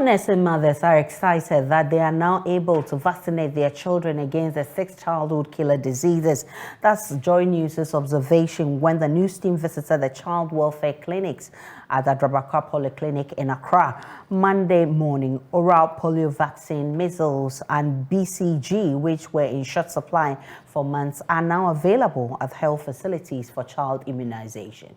nursing mothers are excited that they are now able to vaccinate their children against the 6 childhood killer diseases. That's JoyNews' observation when the news team visited the child welfare clinics at the Drabaka Polyclinic in Accra. Monday morning, oral polio vaccine, measles and BCG, which were in short supply for months, are now available at health facilities for child immunization.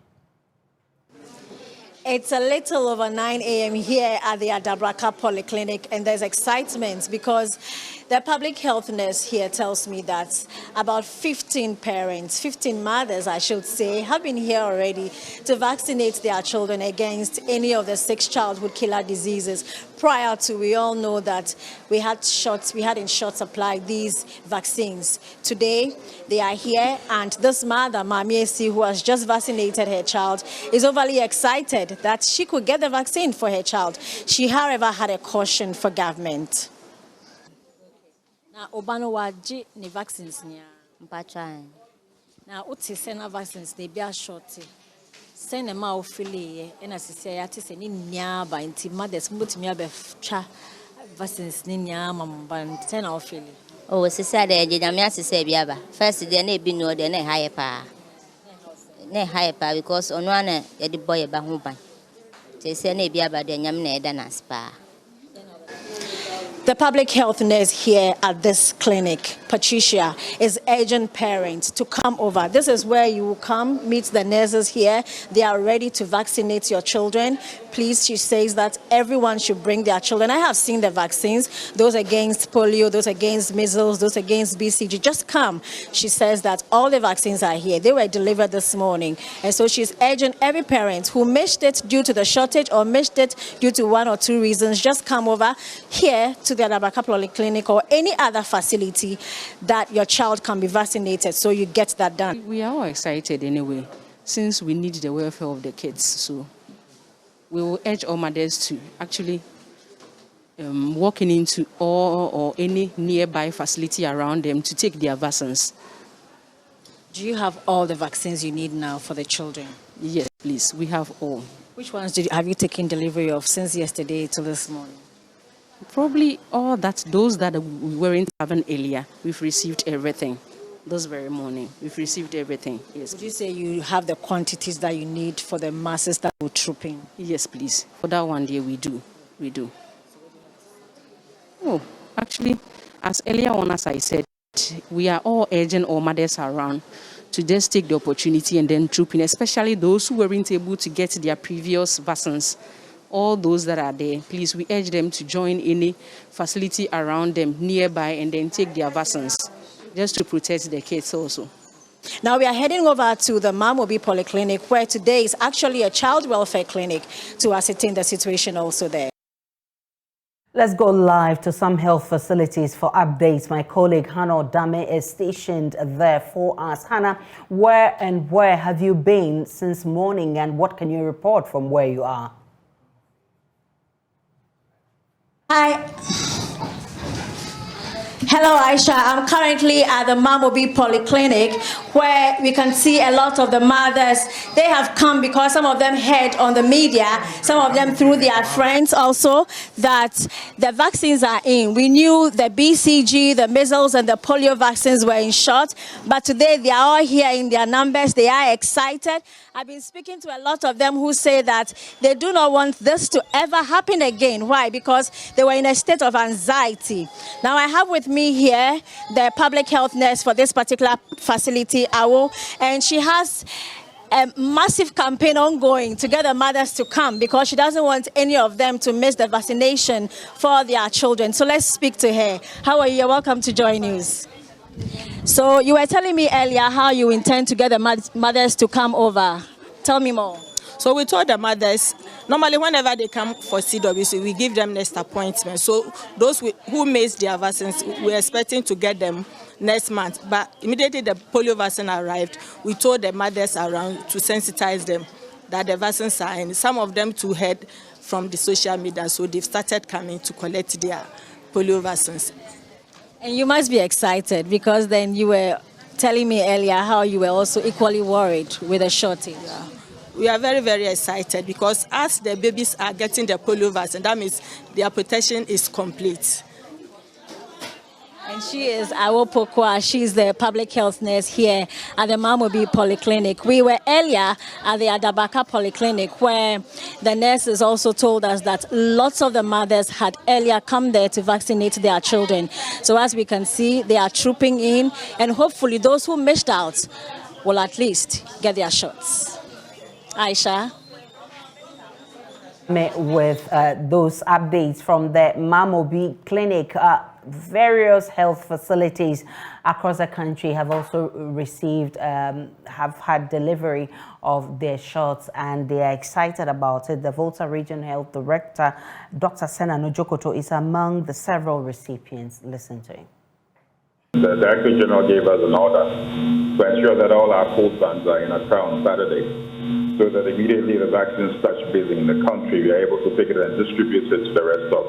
It's a little over 9 a.m. here at the Adabraka Polyclinic, and there's excitement because the public health nurse here tells me that about 15 parents, 15 mothers, I should say, have been here already to vaccinate their children against any of the 6 childhood killer diseases. Prior to, we all know that we had in short supply these vaccines. Today, they are here, and this mother, Mamiesi, who has just vaccinated her child, is overly excited that she could get the vaccine for her child. She, however, had a caution for government. Now, Obano waji ni vaccines niya. Mpachai. Now, uti sena vaccines they be a shorty. Sena ma ofili ena sisi ya tise ni nyaba inti mothers mbuti miabe cha vaccines ni nyama mba sena ofili. Oh, sisi de jidamia sisi biaba. First de ne binu de ne high pa. Ne high pa because onwana ya di boy ba huban. Sisi ne biaba de nyam na eda na spa. The public health nurse here at this clinic, Patricia, is urging parents to come over. This is where you will come, meet the nurses here. They are ready to vaccinate your children. Please, she says that everyone should bring their children. I have seen the vaccines, those against polio, those against measles, those against BCG. Just come. She says that all the vaccines are here. They were delivered this morning. And so she's urging every parent who missed it due to the shortage or missed it due to 1 or 2 reasons, just come over here to the Adabraka Polyclinic or any other facility that your child can be vaccinated, so you get that done. We are all excited anyway, since we need the welfare of the kids. So we will urge all mothers to actually walking into all or any nearby facility around them to take their vaccines. Do you have all the vaccines you need now for the children? Yes, please. We have all. Which ones have you taken delivery of since yesterday to this morning? Probably all that, those that we weren't having earlier, we've received everything. This very morning, we've received everything. Yes. Would you say you have the quantities that you need for the masses that will troop in? Yes, please. For that one day, we do. We do. Oh, actually, as earlier on, as I said, we are all urging all mothers around to just take the opportunity and then troop in, especially those who weren't able to get their previous vaccines. All those that are there, please, we urge them to join any facility around them nearby and then take their vaccines, just to protect the kids also. Now we are heading over to the Mamobi Polyclinic, where today is actually a child welfare clinic, to ascertain the situation also there. Let's go live to some health facilities for updates. My colleague Hannah Dame is stationed there for us. Hannah, where have you been since morning, and what can you report from where you are? Hi. Hello, Aisha. I'm currently at the Mamobi Polyclinic, where we can see a lot of the mothers. They have come because some of them heard on the media, some of them through their friends also, that the vaccines are in. We knew the BCG, the measles, and the polio vaccines were in short, but today they are all here in their numbers. They are excited. I've been speaking to a lot of them who say that they do not want this to ever happen again. Why? Because they were in a state of anxiety. Now I have with me here the public health nurse for this particular facility, Awo, and she has a massive campaign ongoing to get the mothers to come because she doesn't want any of them to miss the vaccination for their children. So let's speak to her. How are you? Welcome to JoyNews. So you were telling me earlier how you intend to get the mothers to come over. Tell me more. So we told the mothers, normally whenever they come for CWC, we give them next appointment. So those who missed their vaccines, we're expecting to get them next month. But immediately the polio vaccine arrived, we told the mothers around to sensitize them that the vaccines are in. Some of them to head from the social media, so they've started coming to collect their polio vaccines. And you must be excited because then you were telling me earlier how you were also equally worried with the shortage. Yeah. we are very, very excited because as the babies are getting the polio vaccine, that means their protection is complete. And she is Awo Pokwa. She's the public health nurse here at the Mamobi Polyclinic. We were earlier at the Adabaka Polyclinic where the nurses also told us that lots of the mothers had earlier come there to vaccinate their children. So as we can see, they are trooping in, and hopefully those who missed out will at least get their shots. Aisha. With those updates from the Mamobi Clinic, various health facilities across the country have also received, have had delivery of their shots, and they are excited about it. The Volta Region Health Director, Dr. Sena Nojokoto, is among the several recipients. Listen to him. The Director General gave us an order to ensure that all our post bands are in Accra on Saturday, so that immediately the vaccines start basing in the country, we are able to pick it and distribute it to the rest of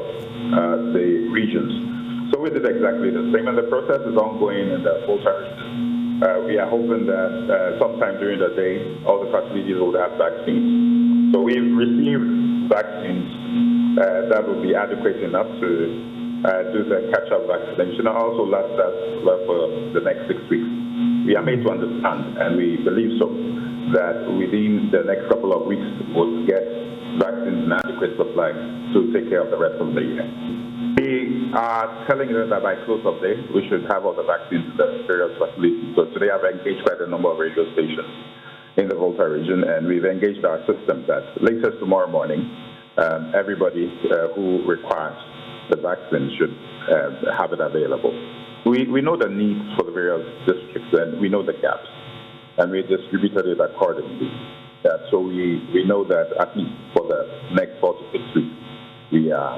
the regions. So we did exactly the same, and the process is ongoing in the Volta region. We are hoping that sometime during the day, all the facilities will have vaccines. So we've received vaccines that will be adequate enough to do the catch-up vaccination, and also last us for the next 6 weeks. We are made to understand, and we believe so, that within the next couple of weeks we'll get vaccines in adequate supply to take care of the rest of the year. We are telling you that by close of day, we should have all the vaccines in the various facilities. So today I've engaged quite a number of radio stations in the Volta region, and we've engaged our system that latest tomorrow morning, everybody who requires the vaccine should have it available. We know the needs for the various districts, and we know the gaps, and we distributed it accordingly. So we know that at least for the next 4 to 6 weeks, we are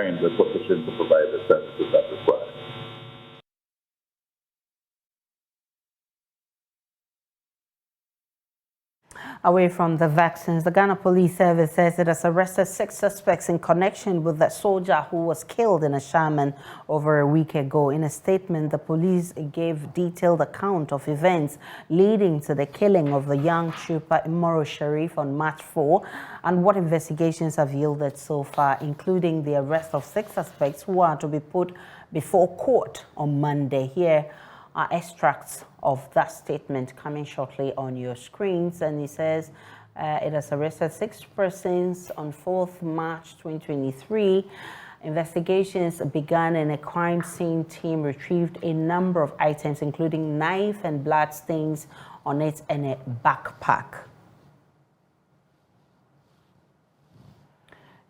in the position to provide the services that required. Away from the vaccines, the Ghana Police Service says it has arrested 6 suspects in connection with the soldier who was killed in Ashaiman over a week ago. In a statement, the police gave detailed account of events leading to the killing of the young trooper Imoro Sharif on March 4 and what investigations have yielded so far, including the arrest of 6 suspects who are to be put before court on Monday. Here are extracts of that statement coming shortly on your screens, and he says it has arrested 6 persons on 4th March 2023. Investigations began and a crime scene team retrieved a number of items, including knife and blood stains on it and a backpack.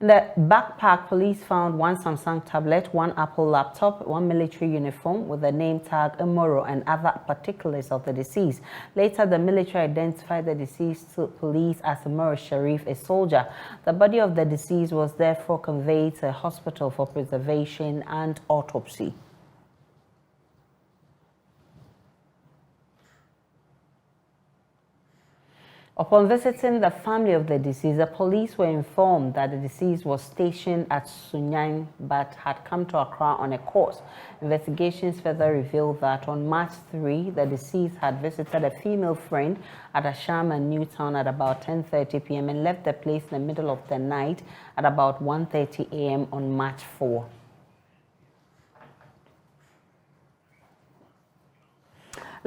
In the backpack, police found 1 Samsung tablet, 1 Apple laptop, 1 military uniform with the name tag Imoro and other particulars of the deceased. Later, the military identified the deceased to police as Imoro Sharif, a soldier. The body of the deceased was therefore conveyed to a hospital for preservation and autopsy. Upon visiting the family of the deceased, the police were informed that the deceased was stationed at Sunyang but had come to Accra on a course. Investigations further revealed that on March 3, the deceased had visited a female friend at Ashaiman, Newtown at about 10:30 p.m. and left the place in the middle of the night at about 1:30 a.m. on March 4.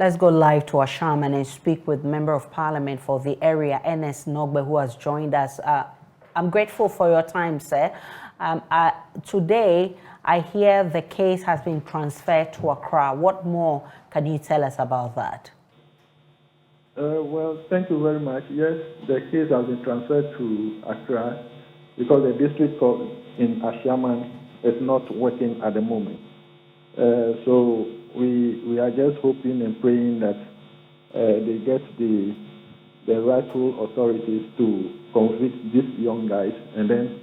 Let's go live to Ashaiman and speak with Member of Parliament for the area, Isaac Dogboe, who has joined us. I'm grateful for your time, sir. Today, I hear the case has been transferred to Accra. What more can you tell us about that? Well, thank you very much. Yes, the case has been transferred to Accra because the district court in Ashaiman is not working at the moment. So we are just hoping and praying that they get the rightful authorities to convict these young guys and then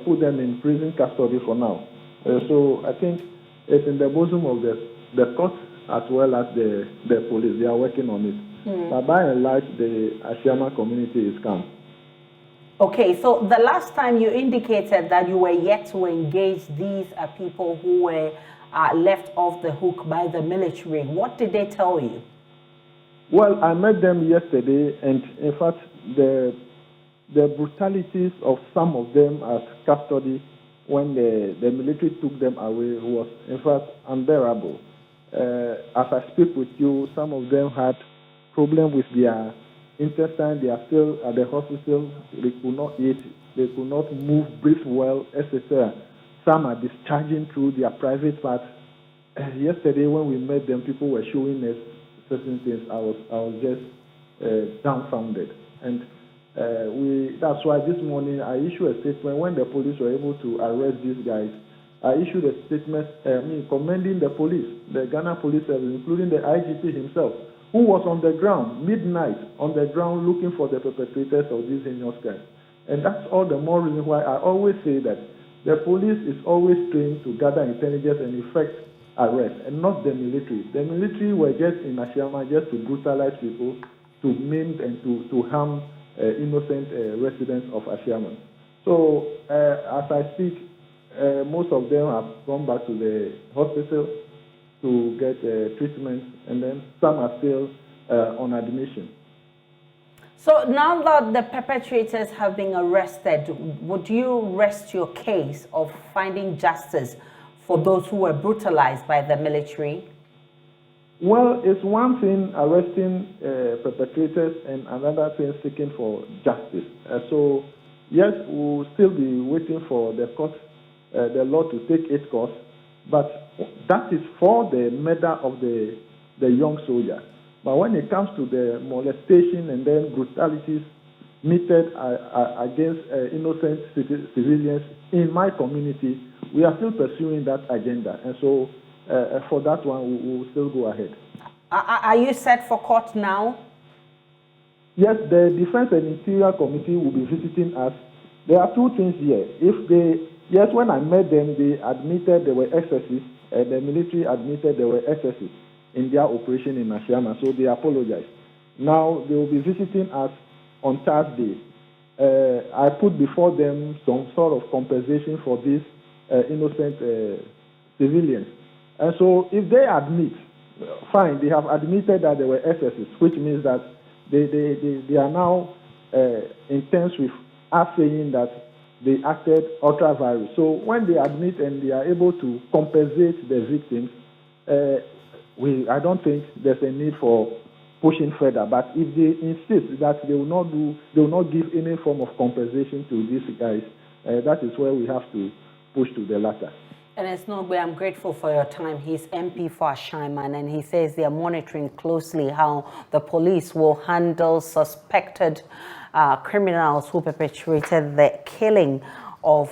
put them in prison custody for now. So I think it's in the bosom of the court as well as the police. They are working on it. But by and large, the Ashaiman community is calm. Okay, so the last time you indicated that you were yet to engage these people who were left off the hook by the military. What did they tell you? Well, I met them yesterday, and in fact, the brutalities of some of them as custody when the military took them away was, in fact, unbearable. As I speak with you, some of them had problems with their intestine. They are still at the hospital. They could not eat. They could not move, breathe well, etc. Some are discharging through their private parts. Yesterday, when we met them, people were showing us certain things. I was just dumbfounded, and that's why this morning I issued a statement when the police were able to arrest these guys. I issued a statement commending the police, the Ghana Police Service, including the IGP himself, who was on the ground, midnight, on the ground looking for the perpetrators of these heinous crimes. And that's all the more reason why I always say that the police is always trained to gather intelligence and effect arrest, and not the military. The military were just in Ashaiman just to brutalize people, to maim and to harm innocent residents of Ashaiman. So as I speak, most of them have gone back to the hospital to get treatment, and then some are still on admission. So now that the perpetrators have been arrested, would you rest your case of finding justice for those who were brutalized by the military? Well, it's one thing arresting perpetrators and another thing seeking for justice. So, yes, we'll still be waiting for the court, the law to take its course, but that is for the murder of the young soldier. But when it comes to the molestation and then brutalities meted against innocent civilians in my community, we are still pursuing that agenda. And so for that one, we will still go ahead. Are you set for court now? Yes, the Defense and Interior Committee will be visiting us. There are two things here. Yes, when I met them, they admitted there were excesses, and the military admitted there were excesses in their operation in Ashaiman, so they apologized. Now, they will be visiting us on Thursday. I put before them some sort of compensation for these innocent civilians. And so if they admit, fine, they have admitted that there were excesses, which means that they are now in terms with us saying that they acted ultra vires. So when they admit and they are able to compensate the victims, I don't think there's a need for pushing further. But if they insist that they will not give any form of compensation to these guys, that is where we have to push to the latter. And it's no way. I'm grateful for your time. He's MP for Ashaiman, and he says they are monitoring closely how the police will handle suspected criminals who perpetrated the killing of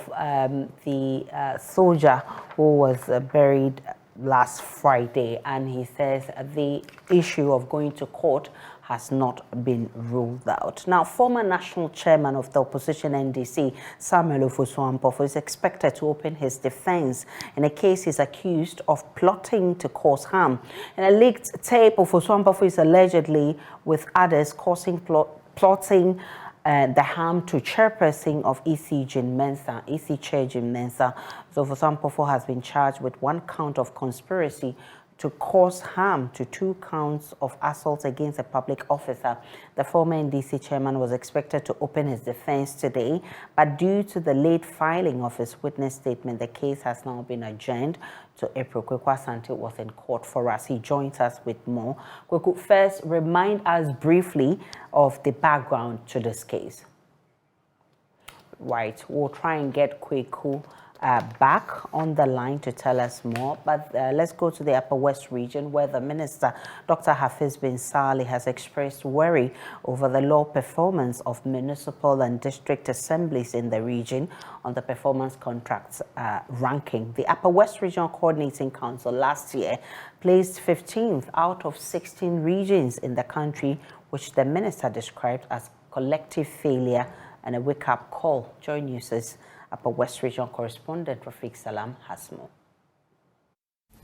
the soldier who was buried last Friday. And he says the issue of going to court has not been ruled out. Now, former national chairman of the opposition NDC, Samuel Ofosu-Ampofo, is expected to open his defense in a case he's accused of plotting to cause harm. In a leaked tape, Ofosu-Ampofo is allegedly, with others, plotting the harm to chairperson of EC Chair Jim Mensah. So Ofosu-Ampofo has been charged with 1 count of conspiracy to cause harm to 2 counts of assault against a public officer. The former NDC chairman was expected to open his defense today, but due to the late filing of his witness statement, the case has now been adjourned to April. Kweku Asante was in court for us. He joins us with more. Kweku, first remind us briefly of the background to this case. Right, we'll try and get Kweku back on the line to tell us more, but let's go to the Upper West region, where the Minister, Dr. Hafiz bin Salih, has expressed worry over the low performance of municipal and district assemblies in the region on the performance contracts ranking. The Upper West Regional Coordinating Council last year placed 15th out of 16 regions in the country, which the Minister described as collective failure and a wake-up call. JoyNews' Upper West Regional correspondent Rafiq Salam has more.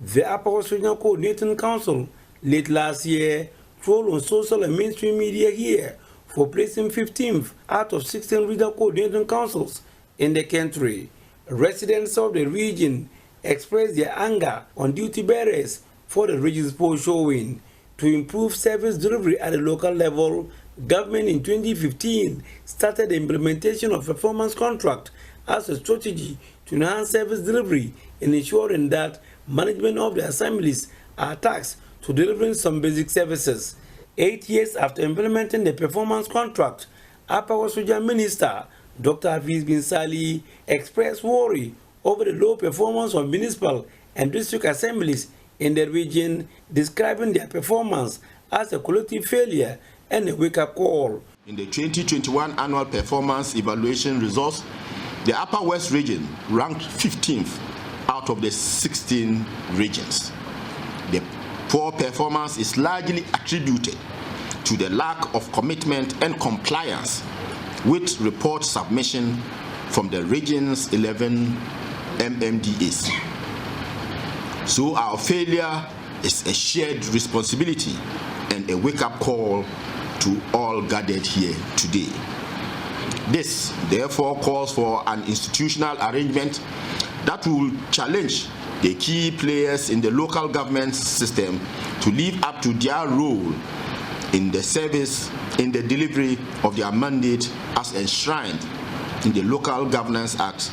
The Upper West Regional Coordinating Council late last year trolled on social and mainstream media here for placing 15th out of 16 regional coordinating councils in the country. Residents of the region expressed their anger on duty bearers for the region's poor showing. To improve service delivery at the local level, government in 2015 started the implementation of performance contract as a strategy to enhance service delivery and ensuring that management of the assemblies are tasked to delivering some basic services. 8 years after implementing the performance contract, Upper Wasuja Minister Dr. Hafiz bin Sali expressed worry over the low performance of municipal and district assemblies in the region, describing their performance as a collective failure and a wake-up call. In the 2021 annual performance evaluation results, the Upper West region ranked 15th out of the 16 regions. The poor performance is largely attributed to the lack of commitment and compliance with report submission from the region's 11 MMDAs. So our failure is a shared responsibility and a wake-up call to all gathered here today. This, therefore, calls for an institutional arrangement that will challenge the key players in the local government system to live up to their role in the service, in the delivery of their mandate as enshrined in the Local Governance Act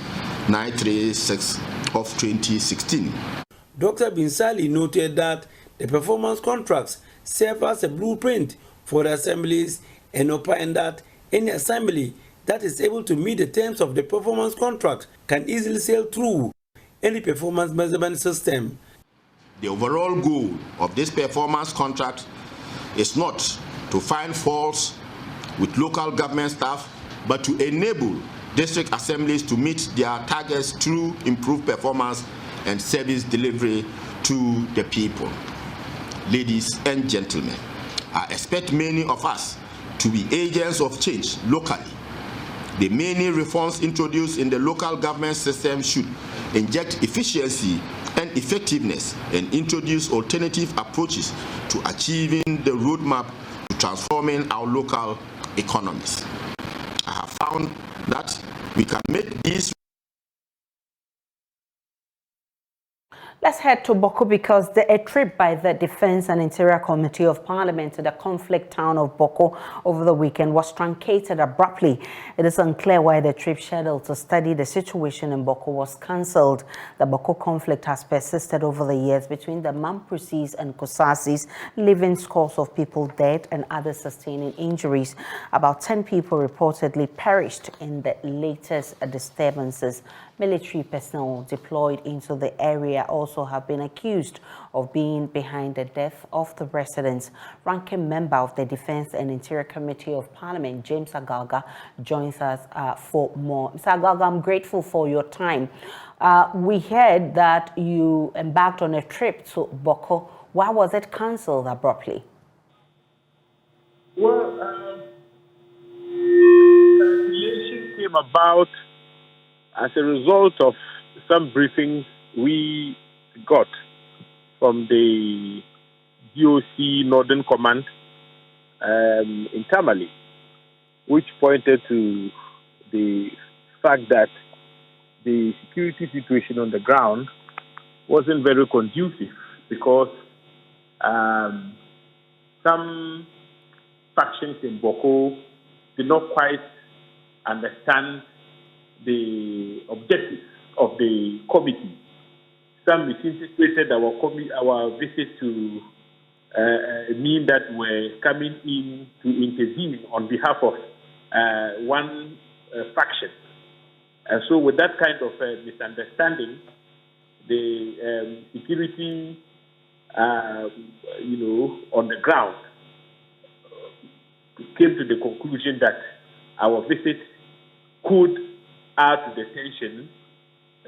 936 of 2016. Dr. Bin Sali noted that the performance contracts serve as a blueprint for the assemblies and opined that any assembly that is able to meet the terms of the performance contract can easily sail through any performance measurement system. The overall goal of this performance contract is not to find faults with local government staff, but to enable district assemblies to meet their targets through improved performance and service delivery to the people. Ladies and gentlemen, I expect many of us to be agents of change locally. The many reforms introduced in the local government system should inject efficiency and effectiveness and introduce alternative approaches to achieving the roadmap to transforming our local economies. I have found that we can make these. Let's head to Bawku because a trip by the Defense and Interior Committee of Parliament to the conflict town of Bawku over the weekend was truncated abruptly. It is unclear why the trip scheduled to study the situation in Bawku was cancelled. The Bawku conflict has persisted over the years between the Mamprosis and Kosasis, leaving scores of people dead and others sustaining injuries. About 10 people reportedly perished in the latest disturbances. Military personnel deployed into the area also have been accused of being behind the death of the residents. Ranking member of the Defense and Interior Committee of Parliament, James Agalga, joins us for more. Mr. Agalga, I'm grateful for your time. We heard that you embarked on a trip to Bawku. Why was it cancelled abruptly? Well, cancellation came about as a result of some briefings we got from the DOC Northern Command in Tamale, which pointed to the fact that the security situation on the ground wasn't very conducive because some factions in Bawku did not quite understand the objectives of the committee. Some misinterpreted our visit to mean that we're coming in to intervene on behalf of one faction. And so with that kind of misunderstanding, the security, on the ground came to the conclusion that our visit could add to the tension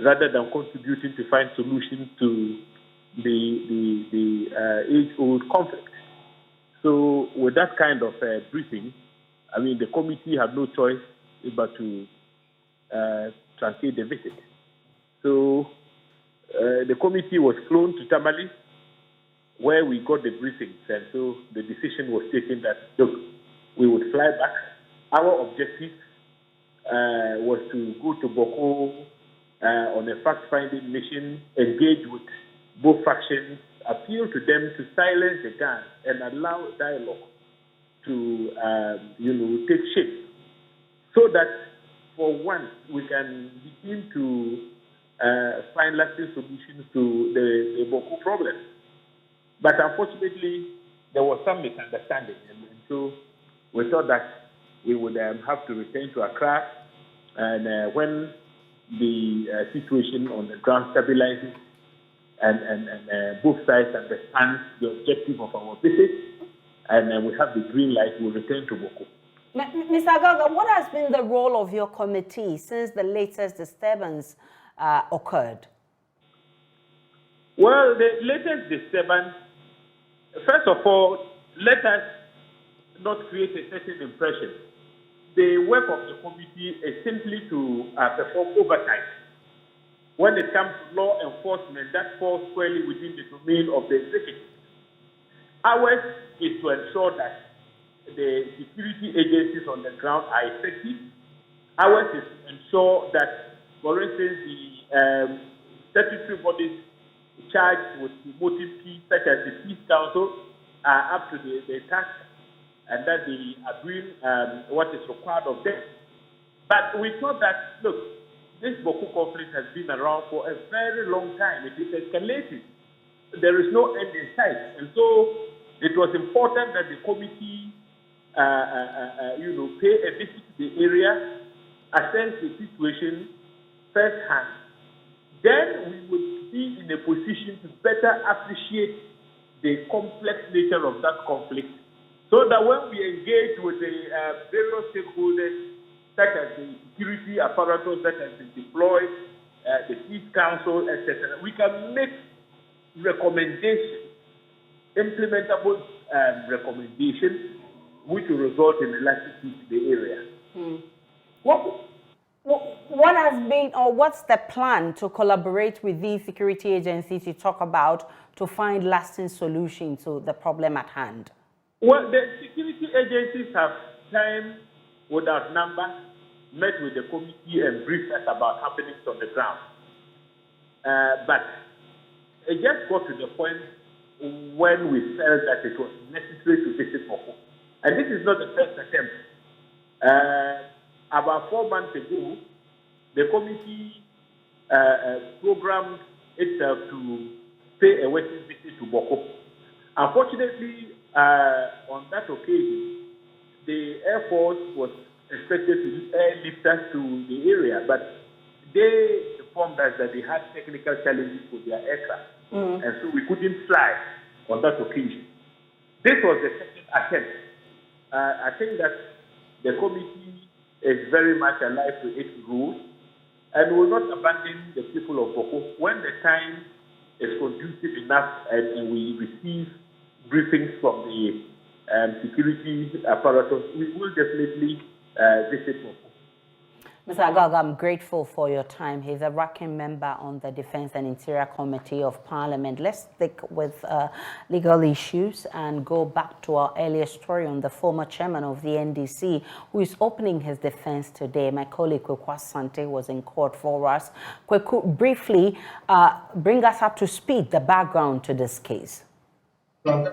rather than contributing to find solutions to the age-old conflict. So with that kind of briefing, I mean, the committee had no choice but to truncate the visit. So the committee was flown to Tamale, where we got the briefings, and so the decision was taken that, look, we would fly back. Our objective was to go to Bawku on a fact-finding mission, engage with both factions appeal to them to silence the gun and allow dialogue to, take shape, so that for once we can begin to find lasting solutions to the Bawku problem. But unfortunately, there was some misunderstanding, and so we thought that we would have to return to Accra, and when the situation on the ground stabilizes and both sides understand the objective of our visit, and we have the green light, we'll return to Bawku. Mr. Agaga, what has been the role of your committee since the latest disturbance occurred? Well, the latest disturbance, first of all, let us not create a certain impression. The work of the committee is simply to perform oversight. When it comes to law enforcement, that falls squarely within the domain of the executive. Ours is to ensure that the security agencies on the ground are effective. Ours is to ensure that, for instance, the statutory bodies charged with promoting peace, such as the Peace Council, are up to the task, and that they are doing what is required of them. But we thought that, look, this Bawku conflict has been around for a very long time. It is escalating. There is no end in sight. And so it was important that the committee, pay a visit to the area, assess the situation firsthand. Then we would be in a position to better appreciate the complex nature of that conflict, so that when we engage with the various stakeholders, such as the security apparatus that has been deployed, the Peace Council, etc., we can make recommendations, implementable recommendations, which will result in a lasting peace in the area. What has been, or what's the plan to collaborate with these security agencies you talk about to find lasting solutions to the problem at hand? Well, the security agencies have time without number met with the committee and briefed us about happenings on the ground. But it just got to the point when we felt that it was necessary to visit Bawku. And this is not the first attempt. About 4 months ago, the committee programmed itself to pay a working visit to Bawku. Unfortunately, on that occasion, the Air Force was expected to airlift us to the area, but they informed us that they had technical challenges with their aircraft, and so we couldn't fly on that occasion. This was the second attempt. I think that the committee is very much alive to its rules and will not abandon the people of Bawku when the time is conducive enough and we receive briefings from the security apparatus. We will definitely visit Bawku. Mr. Agaga, I'm grateful for your time. He's a ranking member on the Defense and Interior Committee of Parliament. Let's stick with legal issues and go back to our earlier story on the former chairman of the NDC, who is opening his defense today. My colleague, Kweku Asante, was in court for us. Kweku, briefly bring us up to speed, the background to this case.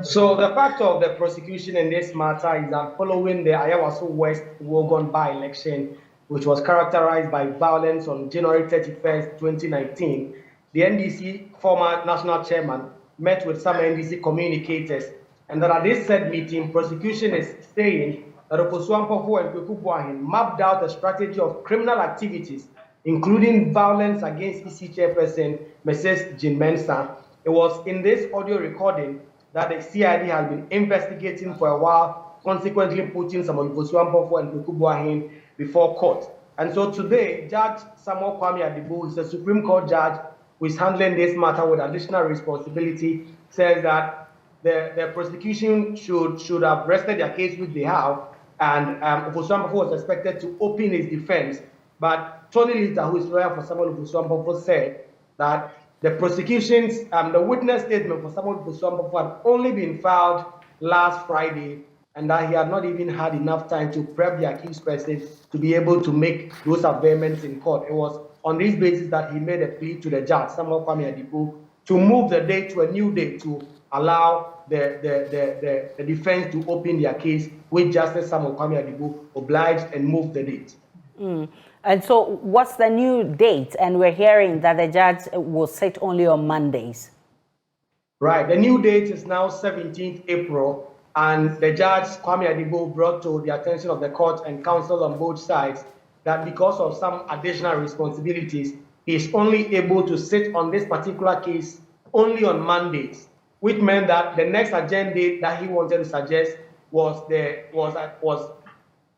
So the fact of the prosecution in this matter is that following the Ayawaso West Wogon by-election, which was characterized by violence on January 31st, 2019, the NDC former national chairman met with some NDC communicators, and that at this said meeting, prosecution is saying that Ofosu-Ampofo and Kweku Boahen mapped out a strategy of criminal activities, including violence against EC chairperson Mrs. Jean Mensah. It was in this audio recording that the CID has been investigating for a while, consequently putting some of Ofosu-Ampofo and Kweku Boahen before court. And so today, Judge Samuel Kwame Adibu, is a Supreme Court judge who is handling this matter with additional responsibility, says that the prosecution should have rested their case, which they have, and Ofosu-Ampofo was expected to open his defense. But Tony Lita, who is lawyer for Samuel Ofosu-Ampofo, said that the prosecution's, the witness statement for Samuel Ofosu-Ampofo had only been filed last Friday, and that he had not even had enough time to prep the accused person to be able to make those averments in court. It was on this basis that he made a plea to the judge, Samuel Kwame Adibu, to move the date to a new date to allow the defense to open their case, which Justice Samuel Kwame Adigbo obliged and moved the date. And so what's the new date? And we're hearing that the judge will sit only on Mondays. Right. The new date is now 17th April, and the judge, Kwame Adigbo, brought to the attention of the court and counsel on both sides that because of some additional responsibilities, he is only able to sit on this particular case only on Mondays, which meant that the next agenda date that he wanted to suggest was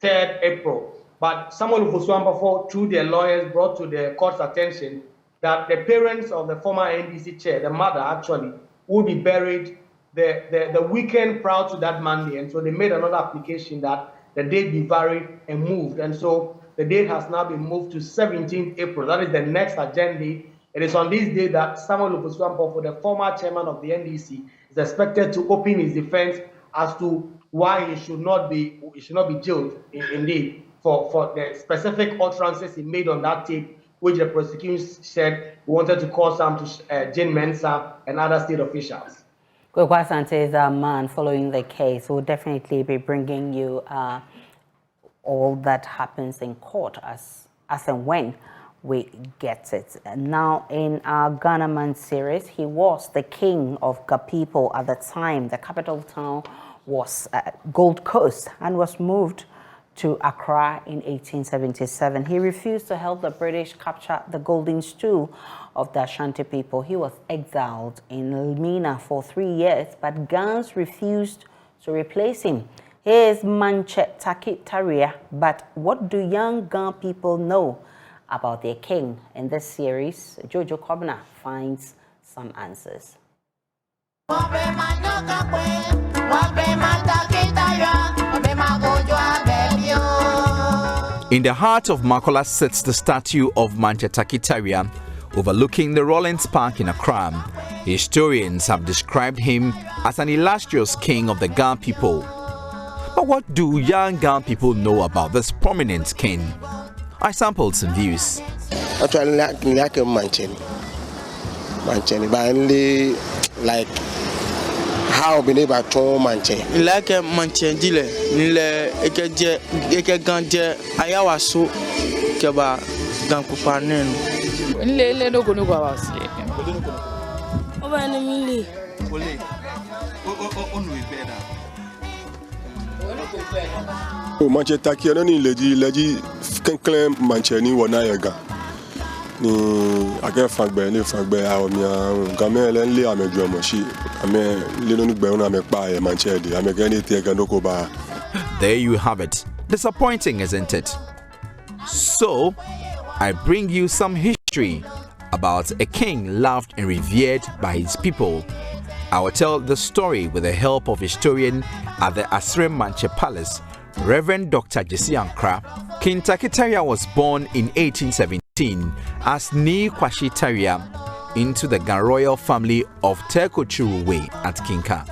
3rd April. But Samuel Ofosu-Ampofo, through their lawyers, brought to the court's attention that the parents of the former NDC chair, the mother actually, would be buried the weekend prior to that Monday. And so they made another application that the date be varied and moved. And so the date has now been moved to 17th April. That is the next agenda. It is on this day that Samuel Ofosu-Ampofo, the former chairman of the NDC, is expected to open his defense as to why he should not be jailed, indeed, for the specific utterances he made on that tape, which the prosecution said he wanted to cause harm to Jane Mensah and other state officials. Kwekwa Asante is a man following the case. We'll definitely be bringing you all that happens in court as and when we get it. Now, in our Ghana Man series, he was the king of Kapipo at the time. The capital town was Gold Coast and was moved to Accra in 1877. He refused to help the British capture the golden stool of the Ashanti people. He was exiled in Elmina for 3 years, but Gans refused to replace him. Here's Manche Takitaria, but what do young Gan people know about their king? In this series, Jojo Kobna finds some answers. In the heart of Makola sits the statue of Manche Takitaria, overlooking the Rollins Park in Accra. Historians have described him as an illustrious king of the Gan people. But what do young Gan people know about this prominent king? I sampled some views. Actually, like Manche, but only like how been able to Manche. Like Manche, dile, nile eke ganje ayawaso keba gankupanen. Nile no gonu kwa wasi. Oba ni mili. Ole. Onu ibeda. O Manche takia no ni leji kenklen Manche ni wona yega. Ni ake fagbe ni fagbe awomia gamele nle ameju amoshi ame le no gbe una me pa e Manche de ame gani te gando ko ba. There you have it. Disappointing, isn't it? So, I bring you some history about a king loved and revered by his people. I will tell the story with the help of historian at the Asrem Manche Palace, Reverend Dr. Jesse Ankra. King Takitaria was born in 1817 as Ni Kwashi Taria into the Gan royal family of Tekochuruwe at Kinka.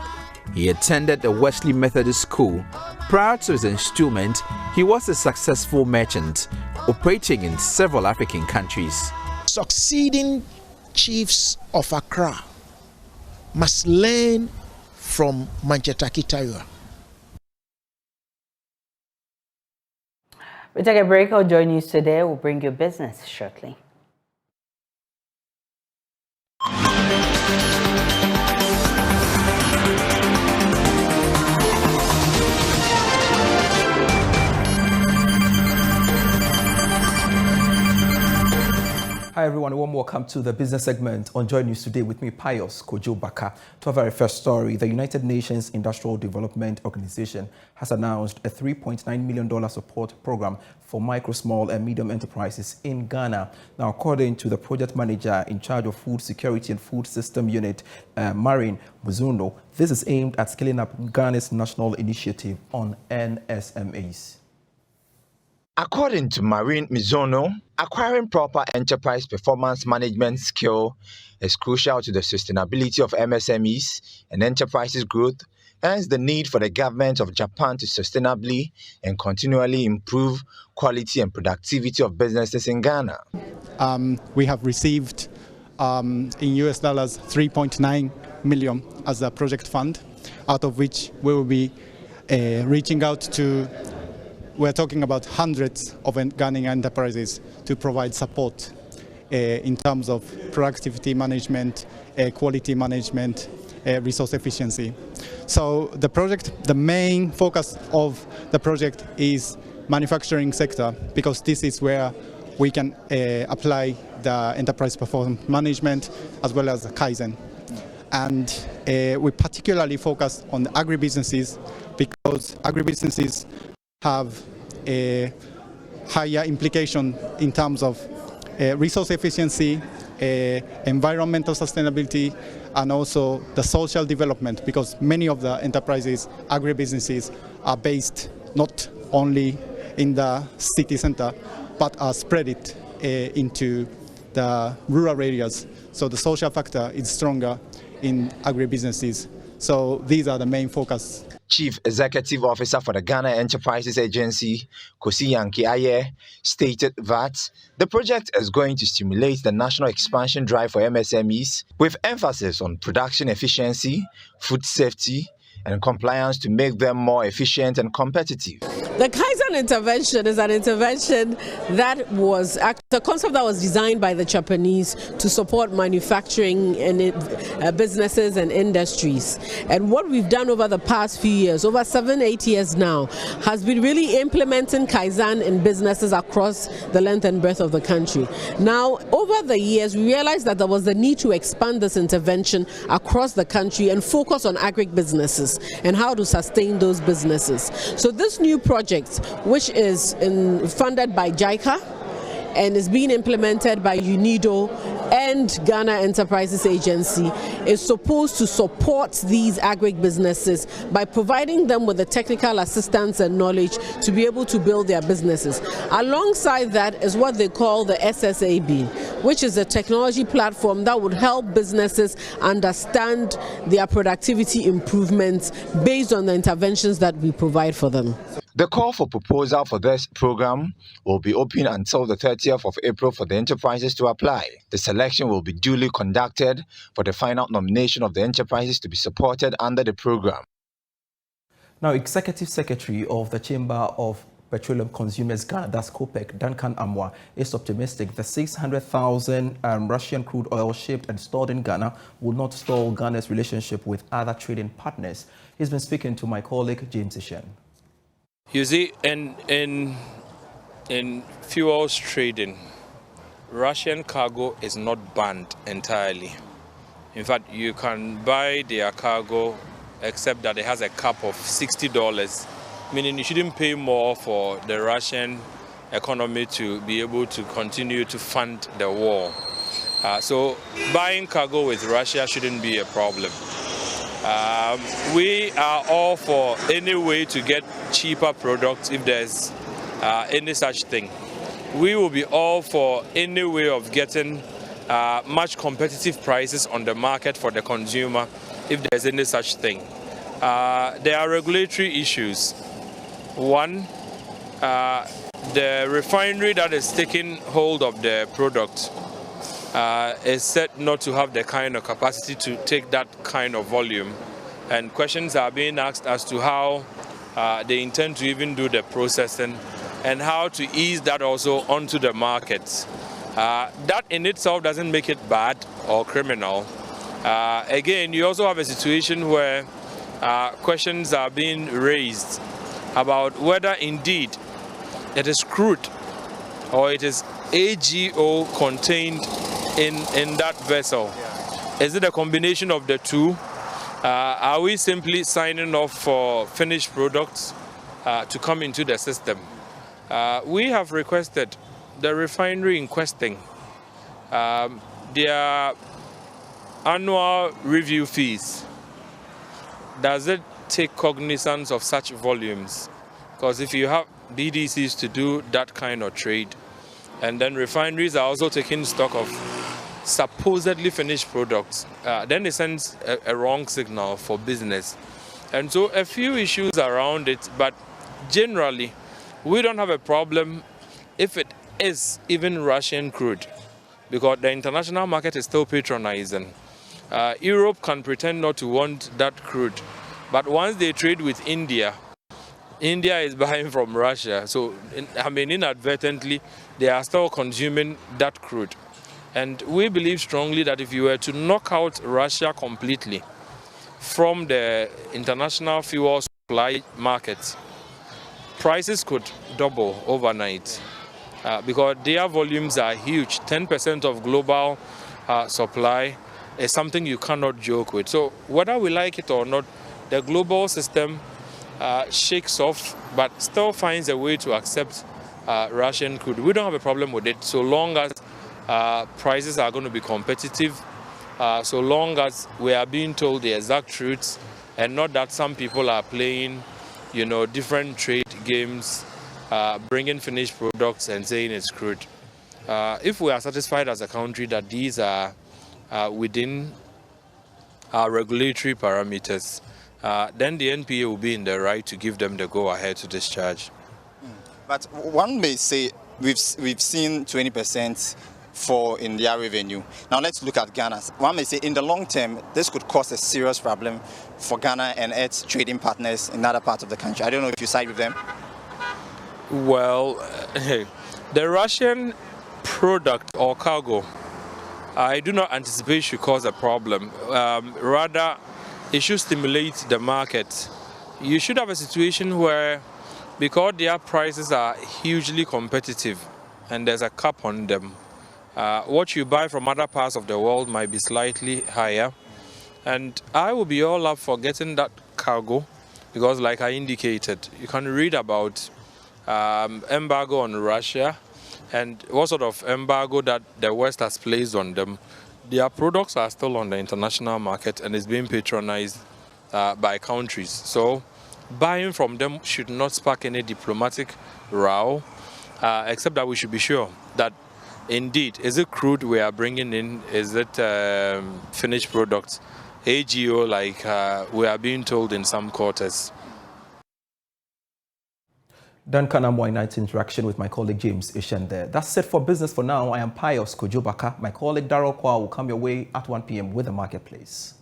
He attended the Wesley Methodist School. Prior to his installment, he was a successful merchant operating in several African countries. Succeeding chiefs of Accra must learn from Manche Takitaria. We take a break. On JoyNews today, we'll bring you business shortly. Hi everyone, warm welcome to the business segment on JoyNews today with me, Pius Kojo Baka. To our very first story, the United Nations Industrial Development Organization has announced a $3.9 million support program for micro, small and medium enterprises in Ghana. Now, according to the project manager in charge of food security and food system unit, Marin Muzuno, this is aimed at scaling up Ghana's national initiative on MSMEs. According to Marin Mizono, acquiring proper enterprise performance management skill is crucial to the sustainability of MSMEs and enterprises growth, hence the need for the government of Japan to sustainably and continually improve quality and productivity of businesses in Ghana. We have received in US dollars 3.9 million as a project fund, out of which we will be reaching out to, we're talking about hundreds of Ghanaian enterprises to provide support in terms of productivity management, quality management, resource efficiency. So the project, the main focus of the project is manufacturing sector, because this is where we can apply the enterprise performance management as well as the Kaizen. And we particularly focus on the agribusinesses, because agribusinesses have a higher implication in terms of resource efficiency, environmental sustainability, and also the social development, because many of the enterprises, agribusinesses, are based not only in the city center, but are spread it into the rural areas. So the social factor is stronger in agribusinesses. So these are the main focus. Chief Executive Officer for the Ghana Enterprises Agency, Kosi Yankee Aye, stated that the project is going to stimulate the national expansion drive for MSMEs, with emphasis on production efficiency, food safety, and compliance to make them more efficient and competitive. The Kaizen intervention is an intervention that was the concept that was designed by the Japanese to support manufacturing and businesses and industries. And what we've done over the past few years, over 7-8 years now, has been really implementing Kaizen in businesses across the length and breadth of the country. Now, over the years, we realized that there was a need to expand this intervention across the country and focus on agribusinesses and how to sustain those businesses. So this new project, which is funded by JICA and is being implemented by UNIDO and Ghana Enterprises Agency, is supposed to support these agribusinesses by providing them with the technical assistance and knowledge to be able to build their businesses. Alongside that is what they call the SSAB, which is a technology platform that would help businesses understand their productivity improvements based on the interventions that we provide for them. The call for proposal for this program will be open until the 30th of April for the enterprises to apply. The selection will be duly conducted for the final nomination of the enterprises to be supported under the program. Now, Executive Secretary of the Chamber of Petroleum Consumers Ghana, that's COPEC, Duncan Amwa, is optimistic that 600,000 Russian crude oil shipped and stored in Ghana will not stall Ghana's relationship with other trading partners. He's been speaking to my colleague James Ishen. You see, in fuels trading, Russian cargo is not banned entirely. In fact, you can buy their cargo except that it has a cap of $60, meaning you shouldn't pay more for the Russian economy to be able to continue to fund the war. So buying cargo with Russia shouldn't be a problem. We are all for any way to get cheaper products if there's any such thing. We will be all for any way of getting much competitive prices on the market for the consumer if there's any such thing. There are regulatory issues. One, the refinery that is taking hold of the product is said not to have the kind of capacity to take that kind of volume. And questions are being asked as to how they intend to even do the processing and how to ease that also onto the markets. That in itself doesn't make it bad or criminal. Again, you also have a situation where questions are being raised about whether indeed it is crude or it is AGO contained in that vessel. Is it a combination of the two? Are we simply signing off for finished products to come into the system? We have requested the refinery in question their annual review fees. Does it take cognizance of such volumes? Because if you have BDCs to do that kind of trade, and then refineries are also taking stock of supposedly finished products, then it sends a wrong signal for business. And so a few issues around it, but generally, we don't have a problem if it is even Russian crude. because the international market is still patronizing. Europe can pretend not to want that crude, but once they trade with India, India is buying from Russia. So, inadvertently, they are still consuming that crude. And we believe strongly that if you were to knock out Russia completely from the international fuel supply market, prices could double overnight because their volumes are huge. 10% of global supply is something you cannot joke with. So whether we like it or not, the global system shakes off, but still finds a way to accept Russian crude. We don't have a problem with it so long as prices are going to be competitive, so long as we are being told the exact truths and not that some people are playing, different trade games, bringing finished products and saying it's crude. If we are satisfied as a country that these are within our regulatory parameters, then the NPA will be in the right to give them the go-ahead to discharge. But one may say we've seen 20% fall in their revenue. Now let's look at Ghana. One may say in the long term, this could cause a serious problem for Ghana and its trading partners in other parts of the country. I don't know if you side with them. Well, the Russian product or cargo, I do not anticipate should cause a problem. Rather, it should stimulate the market. You should have a situation where, because their prices are hugely competitive and there's a cap on them, what you buy from other parts of the world might be slightly higher. And I will be all up for getting that cargo because, like I indicated, you can read about embargo on Russia and what sort of embargo that the West has placed on them. Their products are still on the international market and is being patronized by countries. So buying from them should not spark any diplomatic row, except that we should be sure that indeed, is it crude we are bringing in? Is it finished products? AGO, like we are being told in some quarters. Dan Kanamwa Night interaction with my colleague James Ishen there. That's it for business for now. I am Pius Kojobaka. My colleague Darrell Kwa will come your way at 1 p.m. with the marketplace.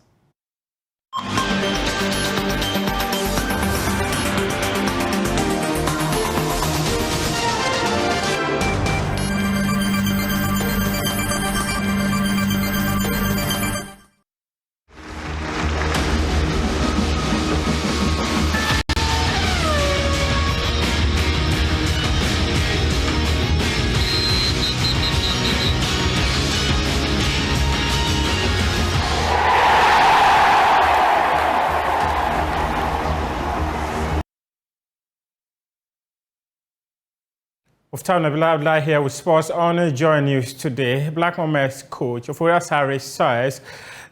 Of time, Abdullah here with sports on JoyNews today. Black Mamas coach Ofura Sare says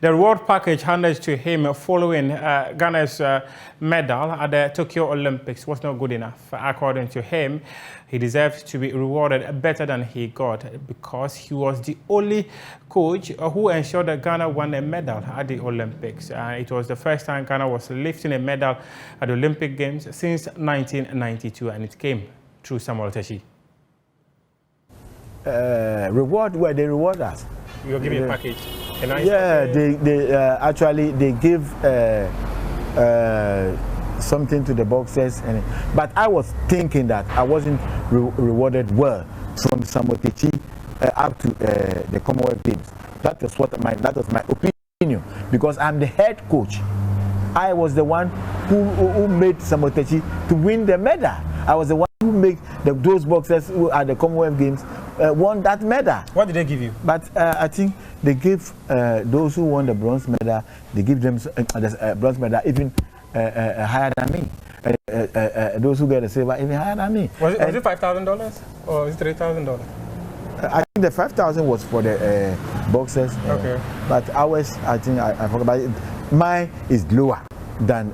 the reward package handed to him following Ghana's medal at the Tokyo Olympics was not good enough. According to him, he deserves to be rewarded better than he got because he was the only coach who ensured that Ghana won a medal at the Olympics. It was the first time Ghana was lifting a medal at the Olympic Games since 1992, and it came through Samuel Teshi. Reward where they reward us. You're giving a package. Yeah, they actually they give something to the boxers, but I was thinking that I wasn't rewarded well from Samotechi up to the Commonwealth Games. That was my opinion because I'm the head coach. I was the one who made Samotechi to win the medal. I was the one who made those boxers who at the Commonwealth Games won that medal. What did they give you? But I think they give those who won the bronze medal, they give them the bronze medal even higher than me. Those who get the silver even higher than me. Was it $5,000 or was it $3,000? I think the 5,000 was for the boxers. Okay. But ours, I think I forgot about it. Mine is lower than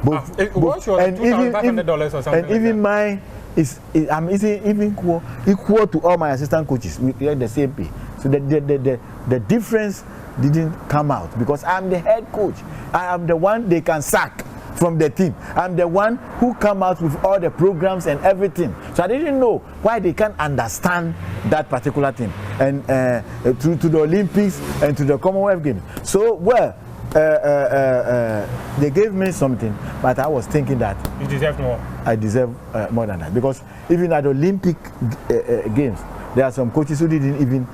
both. What's your $2,500 or something? And even mine is I'm even equal to all my assistant coaches. We get the same pay. So the difference didn't come out because I'm the head coach. I am the one they can sack from the team. I'm the one who come out with all the programs and everything. So I didn't know why they can't understand that particular thing. and to the Olympics and to the Commonwealth Games. So, well, they gave me something, but I was thinking that you deserve more. I deserve more than that, because even at the Olympic Games, there are some coaches who didn't even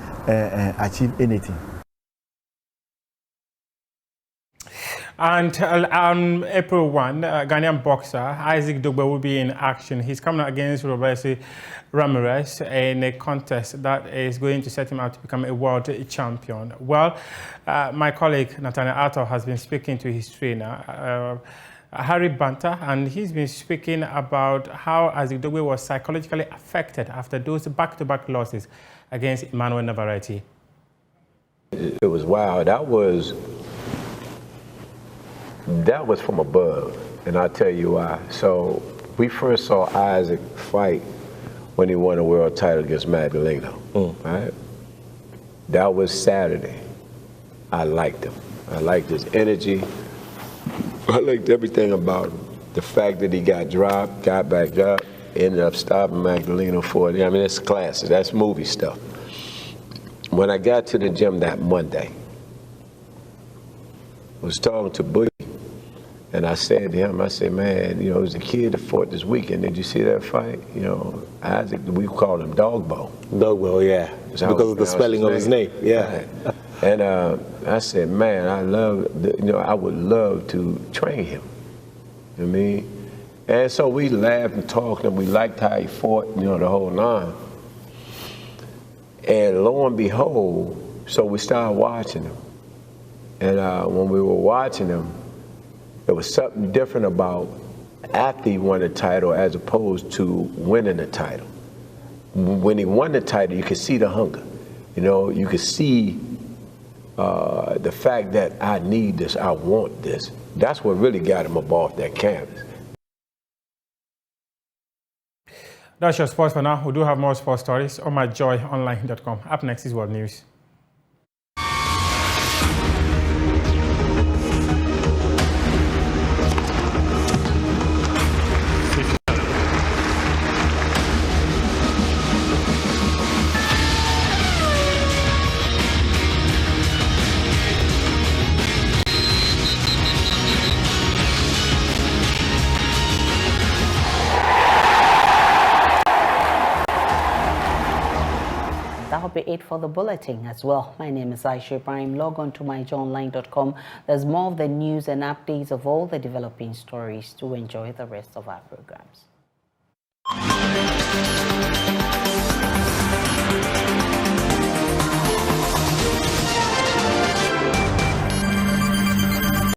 achieve anything. And on April 1, Ghanaian boxer Isaac Dogboe will be in action. He's coming against Roberto Ramirez in a contest that is going to set him up to become a world champion. Well, my colleague Nathaniel Arthur has been speaking to his trainer, Harry Banta, and he's been speaking about how Isaac Dogboe was psychologically affected after those back-to-back losses against Emmanuel Navarrete. It was wild. That was from above, and I'll tell you why. So we first saw Isaac fight when he won a world title against Magdaleno, right? That was Saturday. I liked him. I liked his energy. I liked everything about him. The fact that he got dropped, got back up, ended up stopping Magdaleno for it. I mean, it's classic. That's movie stuff. When I got to the gym that Monday, I was talking to Boogie, and I said to him, I said, man, you know, there's a kid that fought this weekend. Did you see that fight? You know, Isaac, we call him Dogboe. Dogboe, yeah. Because of the spelling of his name, yeah. And I said, man, I would love to train him. You know what I mean? And so we laughed and talked, and we liked how he fought, you know, the whole nine. And lo and behold, so we started watching him. And when we were watching him, there was something different about after he won the title as opposed to winning the title. When he won the title, you could see the hunger. You know, you could see the fact that I need this, I want this. That's what really got him up off that canvas. That's your sports for now. We do have more sports stories on myjoyonline.com. Up next is World News. That'll be it for the bulletin as well. My name is Aisha Ibrahim. Log on to myjoyonline.com. There's more of the news and updates of all the developing stories to enjoy the rest of our programs.